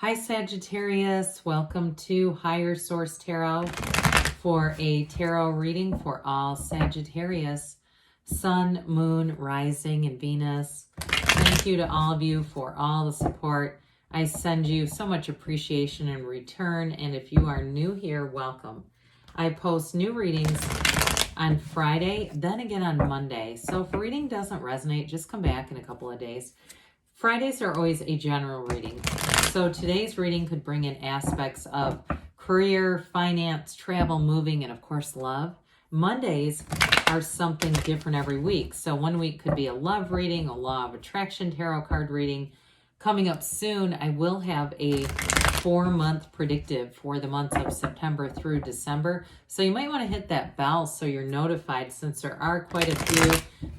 Hi Sagittarius, welcome to Higher Source Tarot for a tarot reading for all Sagittarius, Sun, Moon, Rising, and Venus. Thank you to all of you for all the support. I send you so much appreciation in return, and if you are new here, welcome. I post new readings on Friday, then again on Monday. So if a reading doesn't resonate, just come back in a couple of days. Fridays are always a general reading. So today's reading could bring in aspects of career, finance, travel, moving, and of course love. Mondays are something different every week. So one week could be a love reading, a law of attraction tarot card reading. Coming up soon, I will have a 4-month predictive for the months of September through December. So you might want to hit that bell so you're notified, since there are quite a few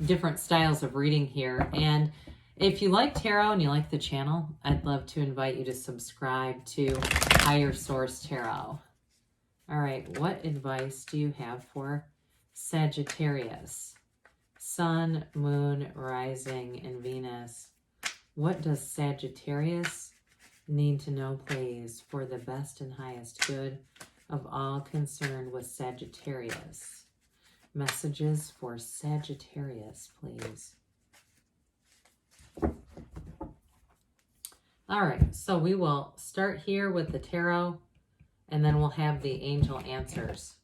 different styles of reading here. And if you like tarot and you like the channel, I'd love to invite you to subscribe to Higher Source Tarot. All right, what advice do you have for Sagittarius? Sun, Moon, Rising, and Venus. What does Sagittarius need to know, please, for the best and highest good of all concerned with Sagittarius? Messages for Sagittarius, please. All right, so we will start here with the tarot, and then we'll have the angel answers.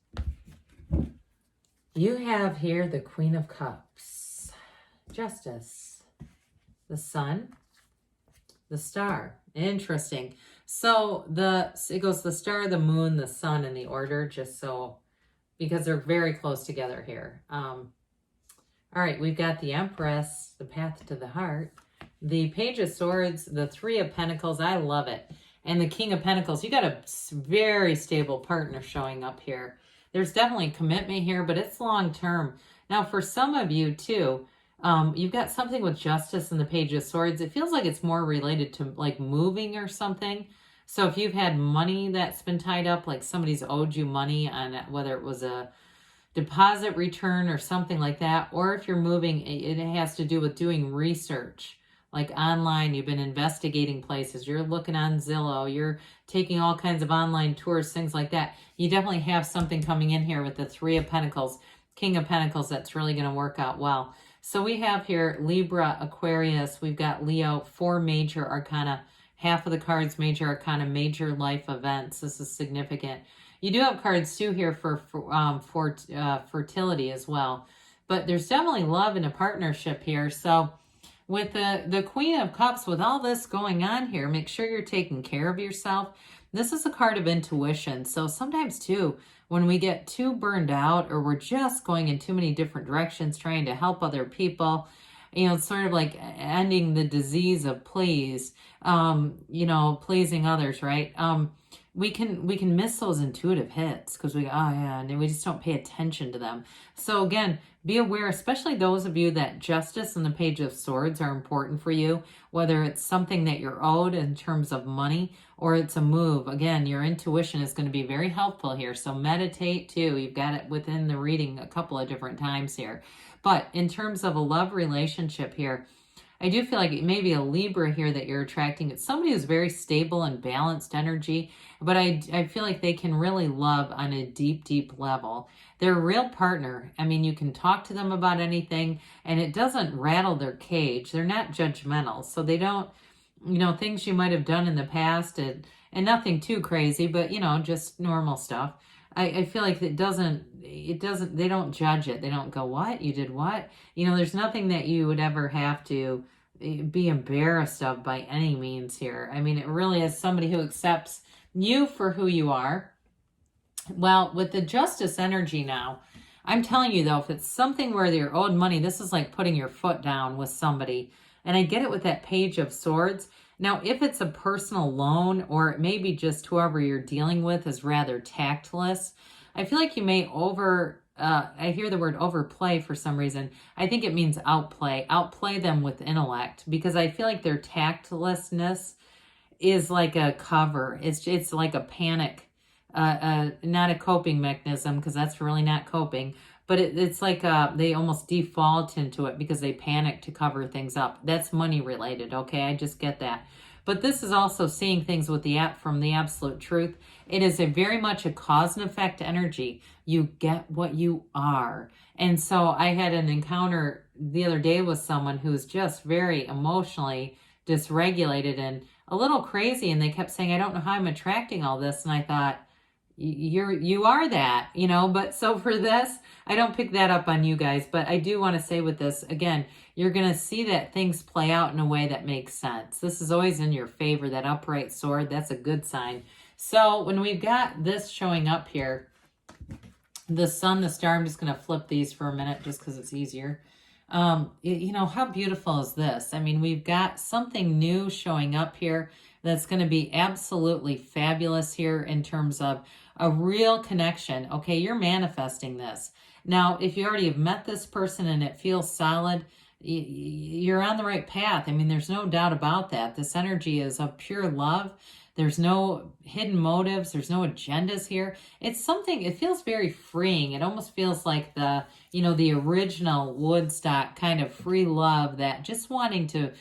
You have here the Queen of Cups, Justice, the Sun, the Star. Interesting. So it goes the Star, the Moon, the Sun in the order, just so, because they're very close together here. All right, we've got the Empress, the Path to the Heart, the Page of Swords, the Three of Pentacles. I love it. And the King of Pentacles. You got a very stable partner showing up here. There's definitely commitment here, but it's long term. Now, for some of you too, you've got something with Justice and the Page of Swords. It feels like it's more related to like moving or something. So if you've had money that's been tied up, like somebody's owed you money on whether it was a deposit return or something like that, or if you're moving, it has to do with doing research. Like online, you've been investigating places, you're looking on Zillow, you're taking all kinds of online tours, things like that. You definitely have something coming in here with the Three of Pentacles, King of Pentacles, that's really going to work out well. So we have here Libra, Aquarius, we've got Leo, 4 major arcana, half of the cards major arcana, major life events. This is significant. You do have cards too here for fertility as well. But there's definitely love in a partnership here. So with the Queen of Cups, with all this going on here, make sure you're taking care of yourself. This is a card of intuition. So sometimes too, when we get too burned out or we're just going in too many different directions trying to help other people, you know, it's sort of like ending the disease of please, you know, pleasing others, right? We can miss those intuitive hits because we, oh yeah, and we just don't pay attention to them. So again, be aware, especially those of you that Justice and the Page of Swords are important for you, whether it's something that you're owed in terms of money or it's a move. Again, your intuition is going to be very helpful here. So meditate too. You've got it within the reading a couple of different times here. But in terms of a love relationship here, I do feel like it may be a Libra here that you're attracting. It's somebody who's very stable and balanced energy, but I feel like they can really love on a deep, deep level. They're a real partner. I mean, you can talk to them about anything and it doesn't rattle their cage. They're not judgmental. So they don't, you know, things you might have done in the past and nothing too crazy, but, you know, just normal stuff. I feel like they don't judge it. They don't go, what? You did what? You know, there's nothing that you would ever have to be embarrassed of by any means here. I mean, it really is somebody who accepts you for who you are. Well, with the Justice energy now, I'm telling you though, if it's something where you're owed money, this is like putting your foot down with somebody. And I get it with that Page of Swords. Now, if it's a personal loan or it may be just whoever you're dealing with is rather tactless, I feel like you may I hear the word overplay for some reason. I think it means outplay them with intellect, because I feel like their tactlessness is like a cover. It's like a panic, not a coping mechanism, because that's really not coping. But it's like they almost default into it because they panic to cover things up. That's money related, okay? I just get that. But this is also seeing things with the app from the absolute truth. It is a very much a cause and effect energy. You get what you are. And so I had an encounter the other day with someone who's just very emotionally dysregulated and a little crazy. And they kept saying, I don't know how I'm attracting all this. And I thought, you are that, you know. But so for this, I don't pick that up on you guys, but I do want to say with this, again, you're going to see that things play out in a way that makes sense. This is always in your favor, that upright sword. That's a good sign. So when we've got this showing up here, the sun, the star, I'm just going to flip these for a minute just because it's easier. You know, how beautiful is this? I mean, we've got something new showing up here that's going to be absolutely fabulous here in terms of a real connection. Okay, you're manifesting this. Now, if you already have met this person and it feels solid, you're on the right path. I mean, there's no doubt about that. This energy is of pure love. There's no hidden motives. There's no agendas here. It's something, it feels very freeing. It almost feels like the, you know, the original Woodstock kind of free love, that just wanting to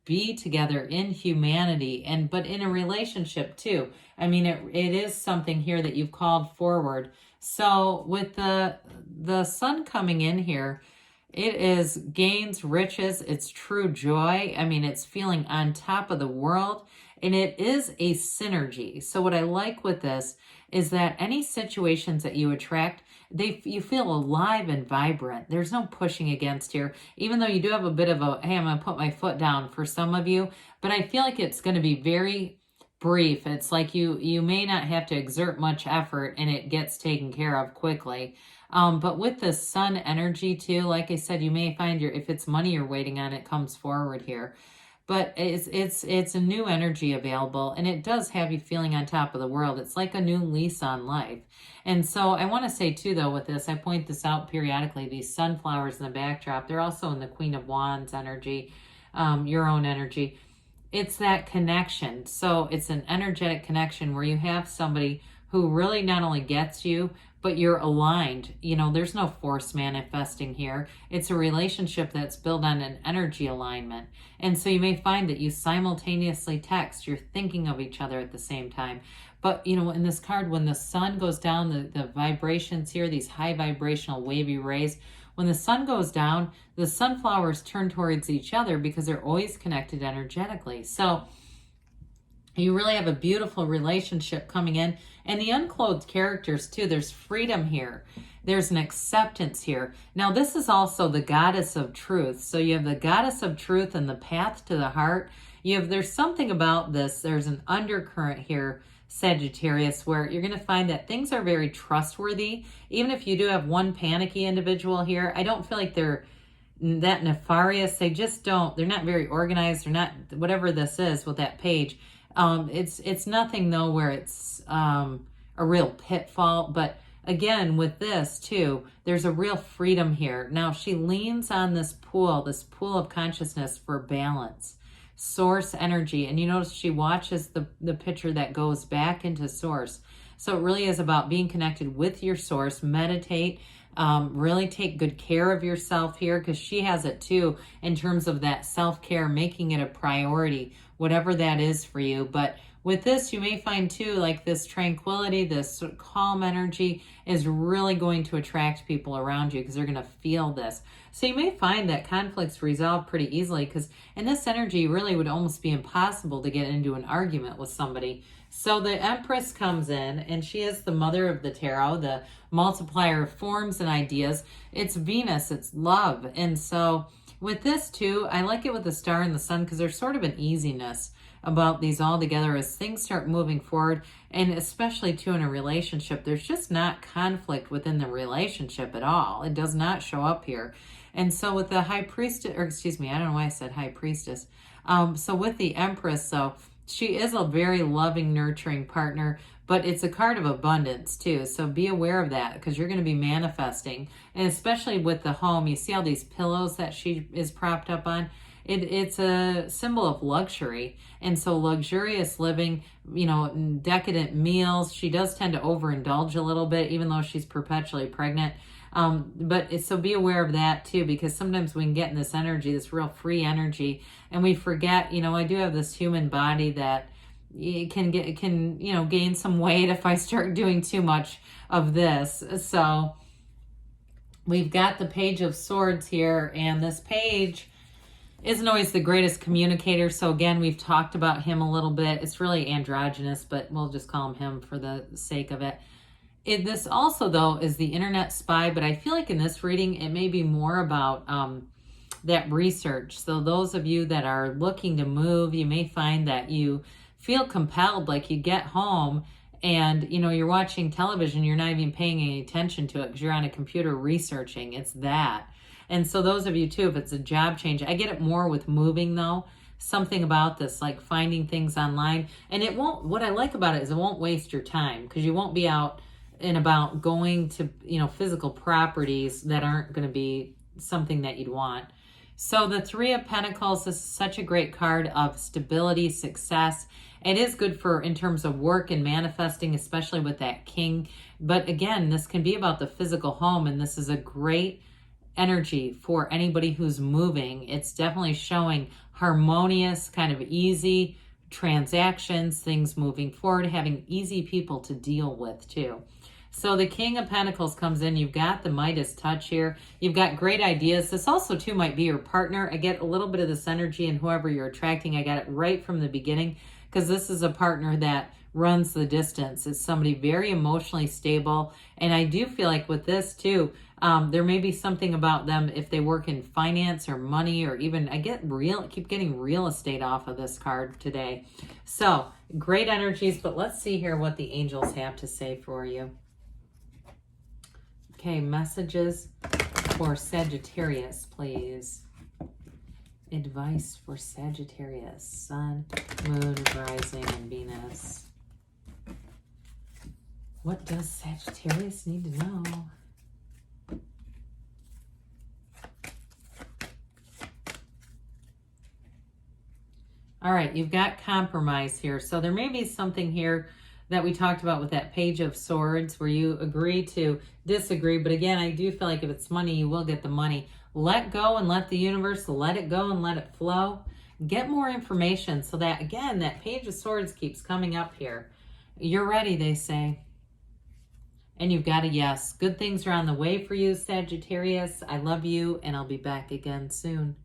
be together in humanity, and but in a relationship too. I mean, it is something here that you've called forward. So with the sun coming in here, it is gains, riches, it's true joy. I mean, it's feeling on top of the world, and it is a synergy. So what I like with this is that any situations that you attract, you feel alive and vibrant. There's no pushing against here, even though you do have a bit of a, hey, I'm going to put my foot down for some of you, but I feel like it's going to be very brief. It's like you may not have to exert much effort and it gets taken care of quickly. But with the sun energy too, like I said, you may find if it's money you're waiting on, it comes forward here. But it's a new energy available, and it does have you feeling on top of the world. It's like a new lease on life. And so I want to say too, though, with this, I point this out periodically, these sunflowers in the backdrop, they're also in the Queen of Wands energy, your own energy. It's that connection. So it's an energetic connection where you have somebody who really not only gets you, but you're aligned. You know, there's no force manifesting here. It's a relationship that's built on an energy alignment. And so you may find that you simultaneously text, you're thinking of each other at the same time. But, you know, in this card, when the sun goes down, the vibrations here, these high vibrational wavy rays, when the sun goes down, the sunflowers turn towards each other because they're always connected energetically. So you really have a beautiful relationship coming in. And the unclothed characters too, there's freedom here. There's an acceptance here. Now this is also the goddess of truth. So you have the goddess of truth and the path to the heart. There's something about this. There's an undercurrent here, Sagittarius, where you're going to find that things are very trustworthy. Even if you do have one panicky individual here, I don't feel like they're that nefarious. They just don't, they're not very organized. They're not, whatever this is with that page. It's nothing though where it's a real pitfall, but again with this too, there's a real freedom here. Now she leans on this pool of consciousness for balance, source energy, and you notice she watches the picture that goes back into source. So it really is about being connected with your source. Meditate, really take good care of yourself here, because she has it too in terms of that self-care, making it a priority, whatever that is for you. But with this, you may find too, like this tranquility, this calm energy is really going to attract people around you because they're going to feel this. So you may find that conflicts resolve pretty easily, because in this energy, really would almost be impossible to get into an argument with somebody. So the Empress comes in, and she is the mother of the tarot, the multiplier of forms and ideas. It's Venus, it's love. And so with this too, I like it with the star and the sun, because there's sort of an easiness about these all together as things start moving forward. And especially too in a relationship, there's just not conflict within the relationship at all. It does not show up here. And so with the High Priestess, or excuse me, I don't know why I said High Priestess. So with the Empress, so she is a very loving, nurturing partner, but it's a card of abundance too. So be aware of that, because you're going to be manifesting. And especially with the home, you see all these pillows that she is propped up on. It's a symbol of luxury. And so luxurious living, you know, decadent meals. She does tend to overindulge a little bit, even though she's perpetually pregnant. So be aware of that too, because sometimes we can get in this energy, this real free energy, and we forget, I do have this human body that it can gain some weight if I start doing too much of this. So we've got the Page of Swords here, and this page isn't always the greatest communicator. So again, we've talked about him a little bit. It's really androgynous, but we'll just call him for the sake of it. This also, though, is the internet spy, but I feel like in this reading, it may be more about that research. So those of you that are looking to move, you may find that you feel compelled, like you get home and, you're watching television, you're not even paying any attention to it because you're on a computer researching. It's that. And so those of you too, if it's a job change, I get it more with moving though. Something about this, like finding things online. And what I like about it is it won't waste your time, because you won't be out and about going to, physical properties that aren't going to be something that you'd want. So the Three of Pentacles is such a great card of stability, success. It is good for in terms of work and manifesting, especially with that King. But again, this can be about the physical home, and this is a great energy for anybody who's moving. It's definitely showing harmonious, kind of easy transactions, things moving forward, having easy people to deal with too. So the King of Pentacles comes in. You've got the Midas touch here. You've got great ideas. This also too might be your partner. I get a little bit of this energy in whoever you're attracting. I got it right from the beginning, because this is a partner that runs the distance. It's somebody very emotionally stable. And I do feel like with this too, there may be something about them if they work in finance or money, or even I keep getting real estate off of this card today. So great energies, but let's see here what the angels have to say for you. Okay, messages for Sagittarius, please. Advice for Sagittarius, Sun, Moon, Rising, and Venus. What does Sagittarius need to know? All right, you've got compromise here. So there may be something here that we talked about with that Page of Swords where you agree to disagree. But again, I do feel like if it's money, you will get the money. Let go and let the universe let it go and let it flow. Get more information so that, again, that Page of Swords keeps coming up here. You're ready, they say. And you've got a yes. Good things are on the way for you, Sagittarius. I love you, and I'll be back again soon.